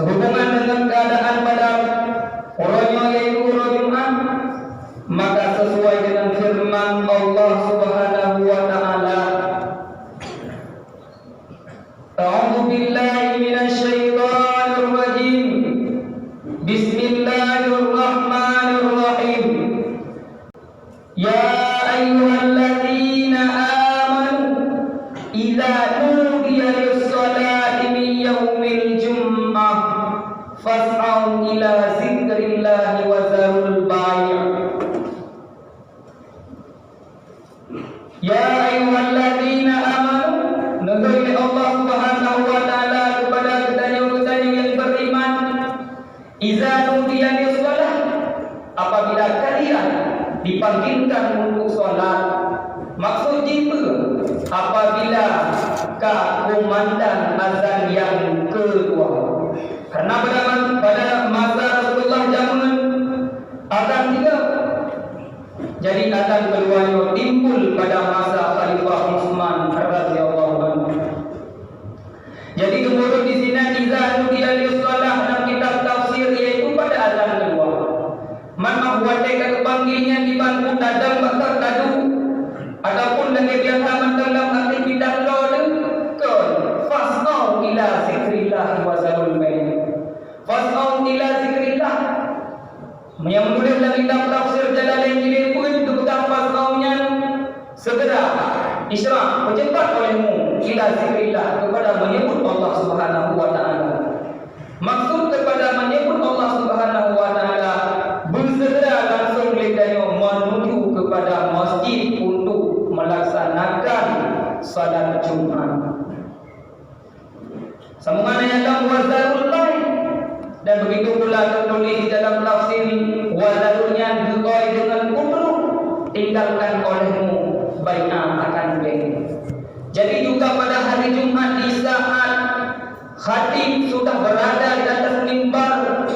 sehubungan dengan keadaan pada urutnya yaitu urut Jumat, maka sesuai dengan firman Allah Subhanahu wa taala, A'udzu billahi minasyaitonir rajim. Bismillahirrahmanirrahim. Ya ayyuhalladzina amanu idza nudiya lis-salati min yaumil jumu'ah fas'au ila dzikrillahi wa dzarul bai'. Ya ayyuhalladzina amanu, negeri Allah Subhanahu wa taala kepada ketanya-ketanya yang beriman, idza nudiya lis-salah, apabila kalian dipanggilkan untuk solat. Maksud jiwa apabila kumandang azan yang kedua. Karena pada masa Rasulullah zaman azan tiga, jadi azan keduanya timbul pada masa Khalifah Utsman radhiyallahu anhu. Jadi kemudian di sini izah nudiya lis-salah dalam kitab tafsir yaitu pada azan kedua. Man buatkan kepanggilnya di bangku dadang bakar kadu ataupun dengan biasa dalam aktivitas lain kan fasau ila zikrillah wa zarul bai'. Fasau ila zikrillah yang menulis dalam kitab tafsir Jalalain Jilid pun tentang fasaunya segera isyraq bercepat olehmu ila zikrillah kepada menyebut Allah Subhanahu wa taala. Maksud kepada menyebut Allah Subhanahu wa taala bersegera langsung lidahnya menuju kepada masjid untuk melaksanakan salat Jumat. Sambungan ayat dalam wazarul bai', dan begitu pula tertulis di dalam tafsir wazarulnya diqai dengan kufur, tinggalkan olehmu bai'ah akan bai'. Jadi juga pada hari Jumat di saat khatib sudah berada di atas mimbar,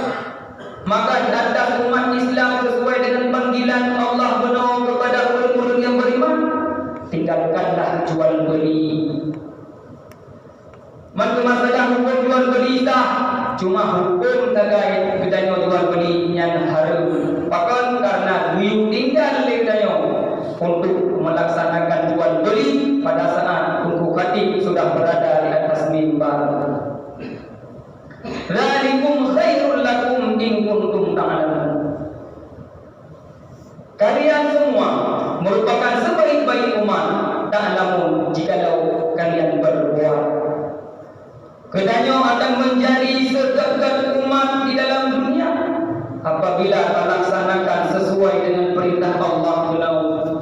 maka datang umat Islam sesuai dengan panggilan Allah benar kepada orang-orang yang beriman, tinggalkanlah jual beli. Masa dah hukum jual beli sah, cuma hukum terkait kedanya jual beli yang haram. Bahkan karena beliau tinggal kedanya untuk melaksanakan jual beli pada saat tunggu khatib sudah berada di atas mimbar. Dzalikum khairul lakum in kuntum ta'lamun. Kalian semua merupakan sebaik-baik umat ta'lamun jikalau kalian berbuat. Kedanyo akan menjadi sedekat umat di dalam dunia apabila terlaksanakan sesuai dengan perintah Allah Subhanahu.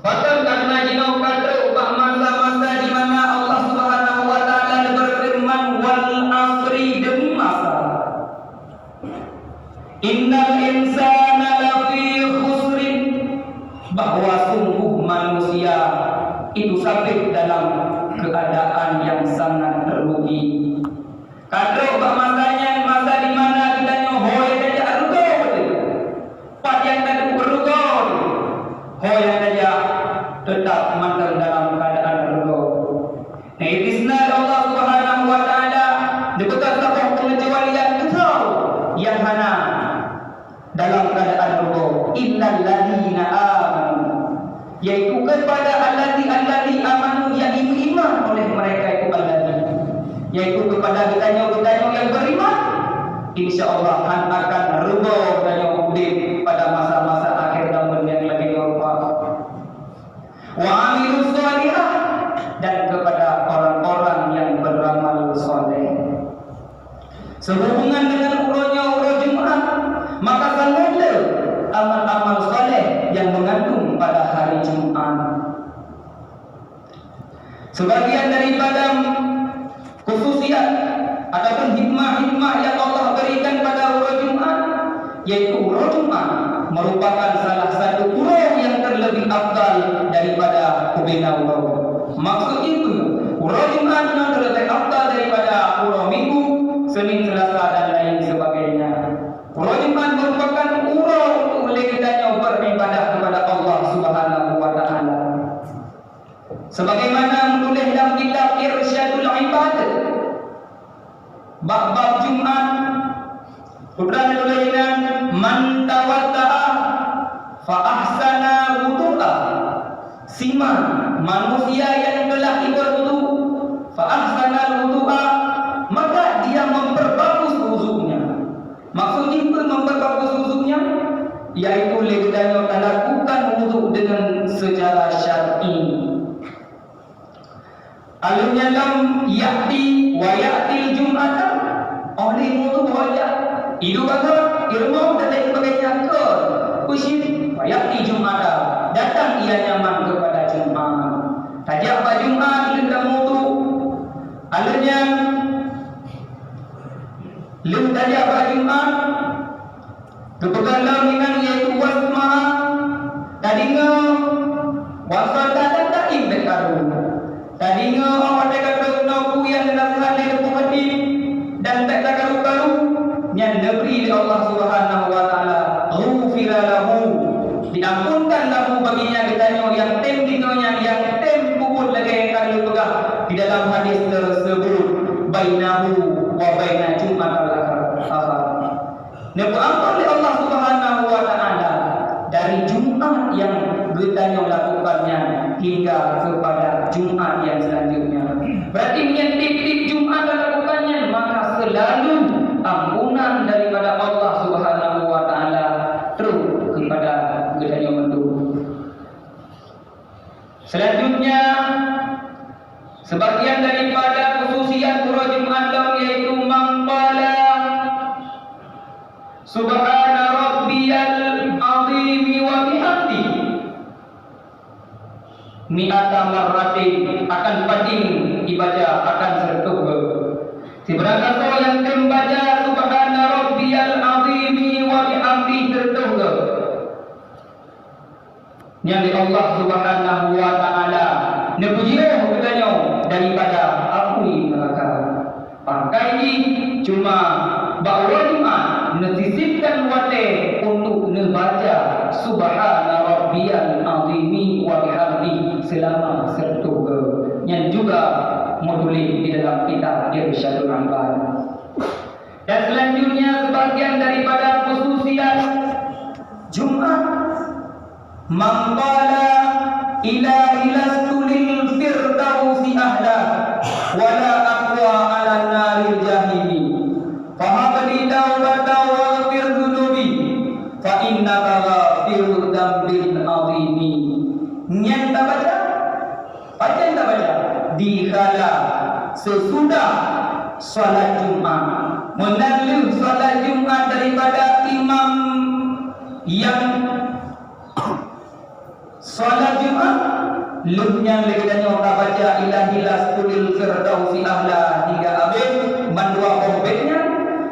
Bahkan karena jinau kata ubah masa-masa di mana Allah Subhanahu wa taala berfirman wal asri demi masa. Innal insana lafi khusrin, bahwa sungguh manusia itu sampai dalam keadaan yang sangat terugi. Kadang masanya masa di mana kita nyohoi saja rugo, padian tadi rugo, hoi saja tetap mantan dalam keadaan rugo. Nah, isna Allah Subhanahu wa taala dibetul sabah kecualian itu yang mana dalam keadaan rugo illal ladzina amanu, yaitu kepada allati amanu yang beriman oleh mereka itu allati, yaitu kepada getanya yang beriman, insyaallah akan rugo getanya pada masa-masa akhir zaman yang lagi rupa. Wa amilus shalihah, dan kepada orang-orang yang beramal saleh. Sehubungan dengan urutnya urut Jumat, maka sangatlah amal-amal saleh yang mengandung pada hari Jumat. Sebagian daripada khususiat ataupun hikmah-hikmah yang Allah berikan pada urut Jumat, yaitu urut Jumat merupakan salah satu urut yang terlebih afdal daripada kubena urut. Maksud itu, urut Jumat yang terlebih afdal daripada urut Minggu, Senin, Selasa dan lain sebagainya. Urut Jumat merupakan urut untuk kita beribadah kepada Allah Subhanahu wa taala. Sebagaimana menulis dalam kitab Irsyadul Ibad, bab Jumat putra nulainan man tawadda'a fa ahsana wudu'a. Siman manusia yang telah berwudu fa ahsana wudu'a, maka dia memperbagus wudunya. Maksudnya memperbagus wudunya yaitu leganya lakukan wudu dengan secara syar'i. Alumnya lam ya'ti wa ya'til jum'ata, oleh wudu wajah hidup agak ilmu dan lain sebagainya ke usyid wa ya'ti jum'ata, datang ia nyaman kepada Jumat. Tajak pada Jumat kita wudu. Alumnya lem tajak pada Jumat kepegalam dengan iaitu wasma tadinya wasata dan taib bekaru. Tadinya awak kata naku yang nasihat dari hati dan tak karu-karu yang diberi oleh Allah Subhanahu wa taala, ghufira lahu, diampunkan lahu baginya ditanya yang tem dinanya yang tem puput lagi kalau pegah di dalam hadis tersebut, bainahu wa baina Jumat al-akhir. Diampun oleh Allah Subhanahu wa taala dari Jumat yang ditanya lakukannya hingga kepada Jumat yang selanjutnya. Berarti yang tip-tip Jumat lakukannya, maka selalu ampunan daripada Allah Subhanahu wa taala terus kepada gedanya mendung. Selanjutnya sebagian daripada khususiat pura Jumat yaitu mangqala subhana rabbiyal azim wa bihamdihi mi'ata marratin, akan pading ibadah akan sertuh. Seberapa yang membaca subhana rabbiyal azim wa bihamdihi sertuh yang Allah Subhanahu wa taala nepujian katanya daripada api neraka. Pakai ini cuma bahawa Jumat nesisipkan wate untuk membaca subhana rabbiyal azim wa bihamdihi selama sertuh yang juga menulis di dalam kitab Irsyadul Ibad. Dan selanjutnya sebagian daripada khususiat Jumat mangqala ila ilastulil firdausi ahla wala aqwa ala naril jahili fahabli tawbata wa ghfir dhunubi fa innaka ghafirud dzambil azimi. Yang tak baca tak baca di kala sesudah solat Jumat, menalu solat Jumat daripada imam yang solat Jumat lumnya leganya tak baca ilahilas kulil firdausi ahla hingga habis mandua kompetnya,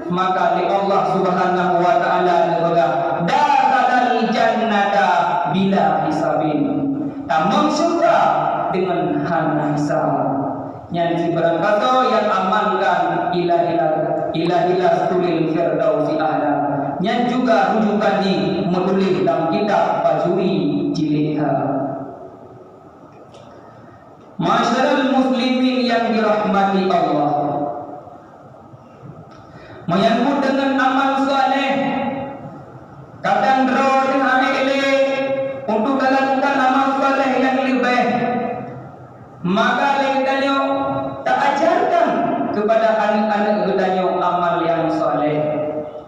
maka di Allah Subhanahu wa taala berkata dakhalal jannata bila hisabin, tamam surga dengan hana hisab. Yang berkata yang amalkan ilahilas kulil firdausi ahla, yang juga rujukan di menulis dalam kitab Bajuri jilid 3. Masyarul muslimin yang dirahmati Allah, menyambut dengan amal saleh kadang draw dengan elek untuk melakukan amal saleh yang lebih, maka lekanyo tak ajarkan kepada anak-anak gedanya amal yang saleh.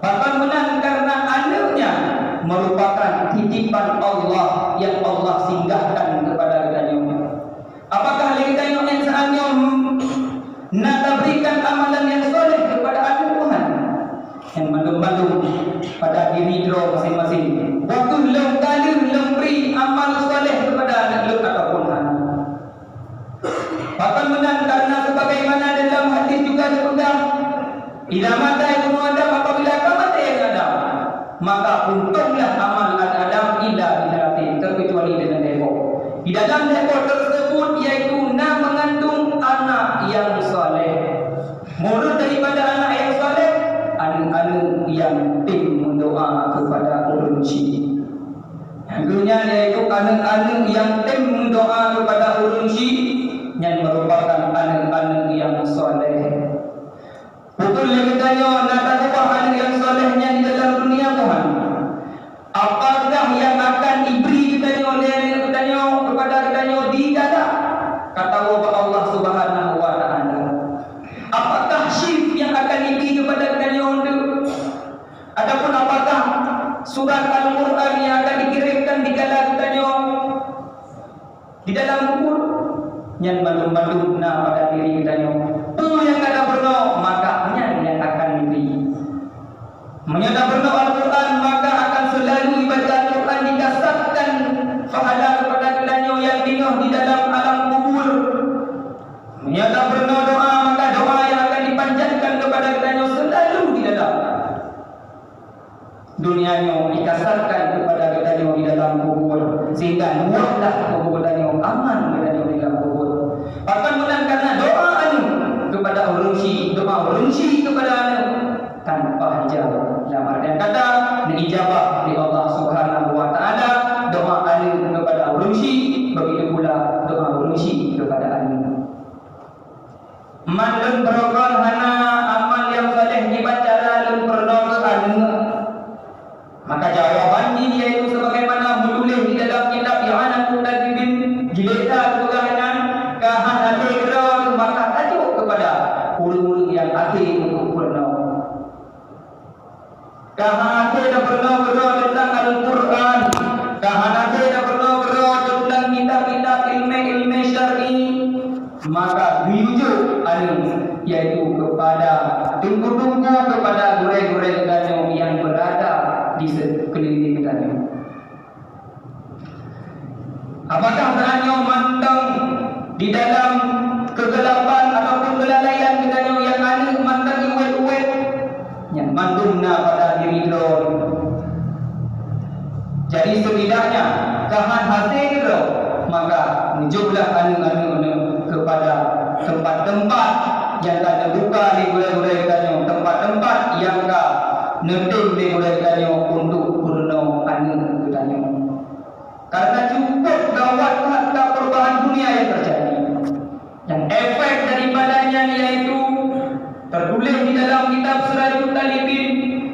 Bahkan menang karena anaknya merupakan titipan Allah yang Allah singgahkan kepada gedanya. Apakah lekanyo yang seandainya nak berikan amalan yang soleh kepada anak Tuhan yang malu-malu pada diri draw masing-masing. Waktu lem kali lem beri amal soleh kepada anak lu ataupun anak. Bahkan menang karena sebagaimana dalam hadis juga disebutkan, ila mata ibnu Adam, apabila mata yang Adam, maka untunglah amal Adam ila bidaratin, terkecuali dengan depok. Di dalam depok tersebut yaitu mengandung anak yang soleh. Murid daripada anak yang soleh, anak-anak yang tim mendoa kepada ulun syih. Yang yaitu anak-anak yang tim mendoa kepada ulun syih yang merupakan anak-anak yang soleh. Betul kepada katanya di dalam kata Allah Subhanahu wa taala. Apakah syirk yang akan diberi kepada katanya itu? Adapun apakah surat Al-Quran yang akan dikirimkan di dalam katanya di dalam kubur? Yang malum-malumna pada diri katanya. Yang kada pernah maka yang akan diberi. Menyata pernah Al-Quran maka akan selalu ibadah Al-Quran dikasatkan pahala kepada katanya yang tinggal di dalam alam kubur. Menyata pernah doa maka doa yang akan dipanjatkan kepada katanya selalu di dalam dunianya dikasatkan kepada katanya di dalam kubur, sehingga luahlah kubur katanya aman katanya di dalam kubur. Bahkan menang karena doa kepada urunsi, doa urunsi kepada anu tanpa hijab. Dalam artian kata diijabah oleh Allah Subhanahu wa taala doa anu kepada urunsi, begitu pula doa urunsi kepada anu. Man berokon hana amal yang saleh dibaca lalu pernah anu. Maka jawabannya yaitu sebagaimana menulis di dalam kitab I'anatul Talibin jilid 1 halaman ke-11 maka tajuk kepada huruf yang akhir untuk pernah. Kahana dah pernah berdoa tentang Al-Quran. Kahana dah pernah berdoa tentang kitab-kitab ilmu syar'i. Maka dirujuk yaitu kepada tunggu-tunggu kepada gurai-gurai katanya yang berada di sekeliling katanya. Apakah katanya mantang di dalam kegelapan ataupun kelalaian katanya yang ada mantang iwet-iwet yang mandumna pada diri drone. Jadi setidaknya kahan hasil maka menjumlah anu-anu kepada tempat-tempat yang tak terbuka di gulai-gulai katanya, tempat-tempat yang tak netim di gulai katanya untuk purna anu katanya. Karena cukup gawat harta perubahan dunia yang terjadi. Yang efek daripadanya yaitu tertulis di dalam kitab Siratul Talibin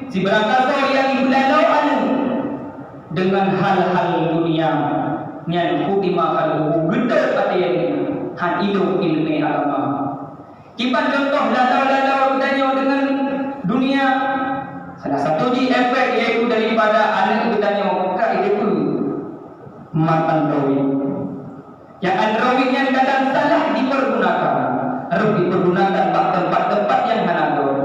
si berakasa yang iblalau anu dengan hal-hal dunia yang kutima kalau gede pada yang han ilmu agama. Kipan contoh lalau-lalau katanya dengan dunia salah satu di efek yaitu daripada anak katanya muka itu mat Android. Yang Android yang kadang salah dipergunakan, harus dipergunakan tempat-tempat yang hanador.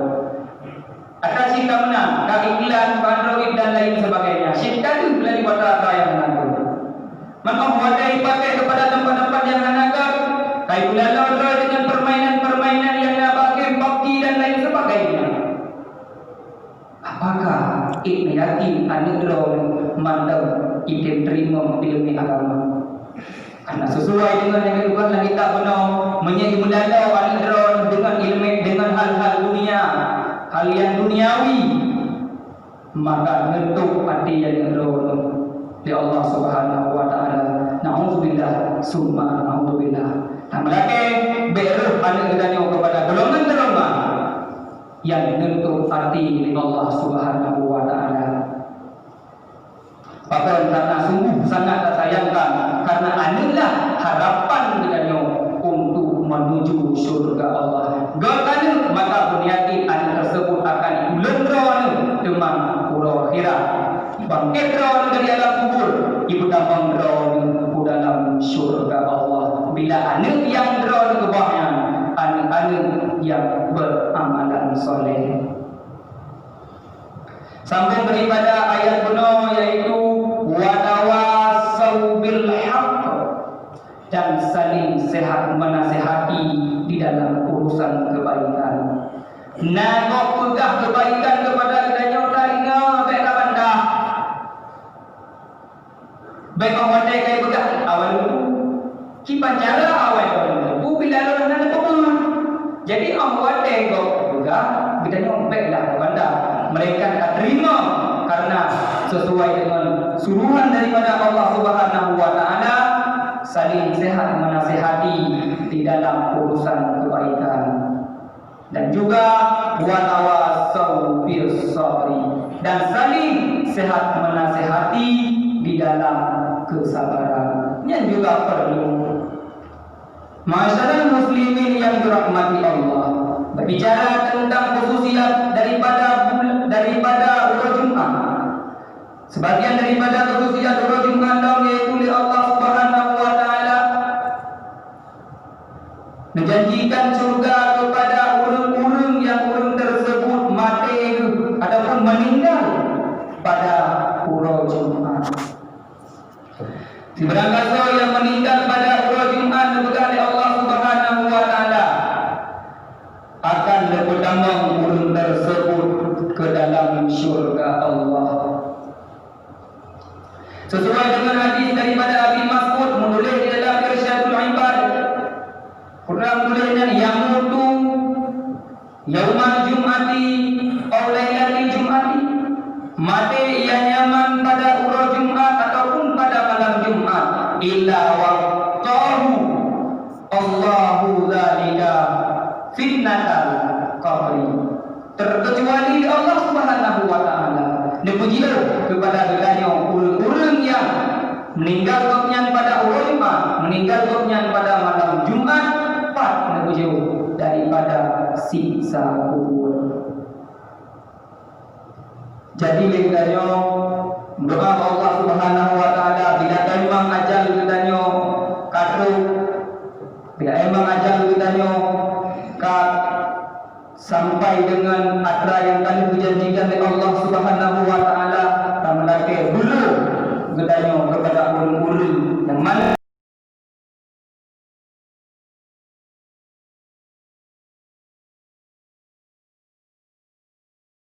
Atas kita menang, iklan Android dan lain sebagainya. Syaitan itu dari wata yang hanador. Maka wadai pakai kepada tempat-tempat yang hanador. Kayu lalau dengan permainan-permainan yang nabagai PUBG dan lain sebagainya. Apakah ini yakin anugerah mantap kita terima ilmu agama? Karena sesuai dengan yang Tuhan kita benar menyelalau anugerah dengan ilmu dengan hal-hal dunia, hal yang duniawi, maka bentuk hati yang anugerah di Allah Subhanahu wa taala. Nauzubillah summa nauzubillah. Tamlake beruh anugerahnya kepada golongan-golongan yang bentuk hati di Allah Subhanahu wa taala. Bahkan karena sungguh sangat tersayangkan karena inilah harapan kita untuk menuju surga Allah. Gakana maka berniati anak tersebut akan ulun dengan pura akhirat. Bangkit ron dari alam kubur, ibu tambang ron ke dalam surga Allah. Bila anak yang ron ke bawahnya, anak-anak yang beramalan soleh. Sambung daripada ayat penuh yaitu watawasau bil haqq dan saling sehat menasihati di dalam urusan kebaikan. Nagok pegah kebaikan kepada katanya taringa baik kapan dah. Baik awak kai pegah awal itu. Kipan cara awal itu bila lalu nak pun. Jadi awak tengok pegah katanya baiklah kepada mereka tak terima karena sesuai dengan suruhan daripada Allah Subhanahu wa taala saling sehat menasihati di dalam urusan kebaikan dan juga watawasau bis sabri dan saling sehat menasihati di dalam kesabaran. yang juga perlu. Masyarakat muslimin yang dirahmati Allah, berbicara tentang khususiat daripada urut Jumat. Sebagian daripada khususiat urut Jumat yaitu oleh Allah Subhanahu wa taala menjanjikan surga kepada orang-orang yang orang tersebut mati ataupun meninggal pada urut Jumat. Seberangkasa yang meninggal pada urut Jumat oleh Allah Subhanahu wa taala akan bertambah orang tersebut ke dalam syurga Allah. Sesuai dengan hadis daripada Abi Mas'ud menulis di dalam Irsyadul Ibad. Quran tulisnya yamutu yaumal jum'ati aw lailatil jum'ati. Mati ia nyaman pada urut Jumat ataupun pada malam Jumat illa waqtahu Allahu dzalika fitnatal qabri. Terkecuali Allah Subhanahu wa taala dipujilah kepada belanya orang-orang yang meninggal dunia pada urut Jumat, meninggal dunia pada malam Jumat, pat dipuji daripada siksa kubur. Jadi legalnya doa Allah Subhanahu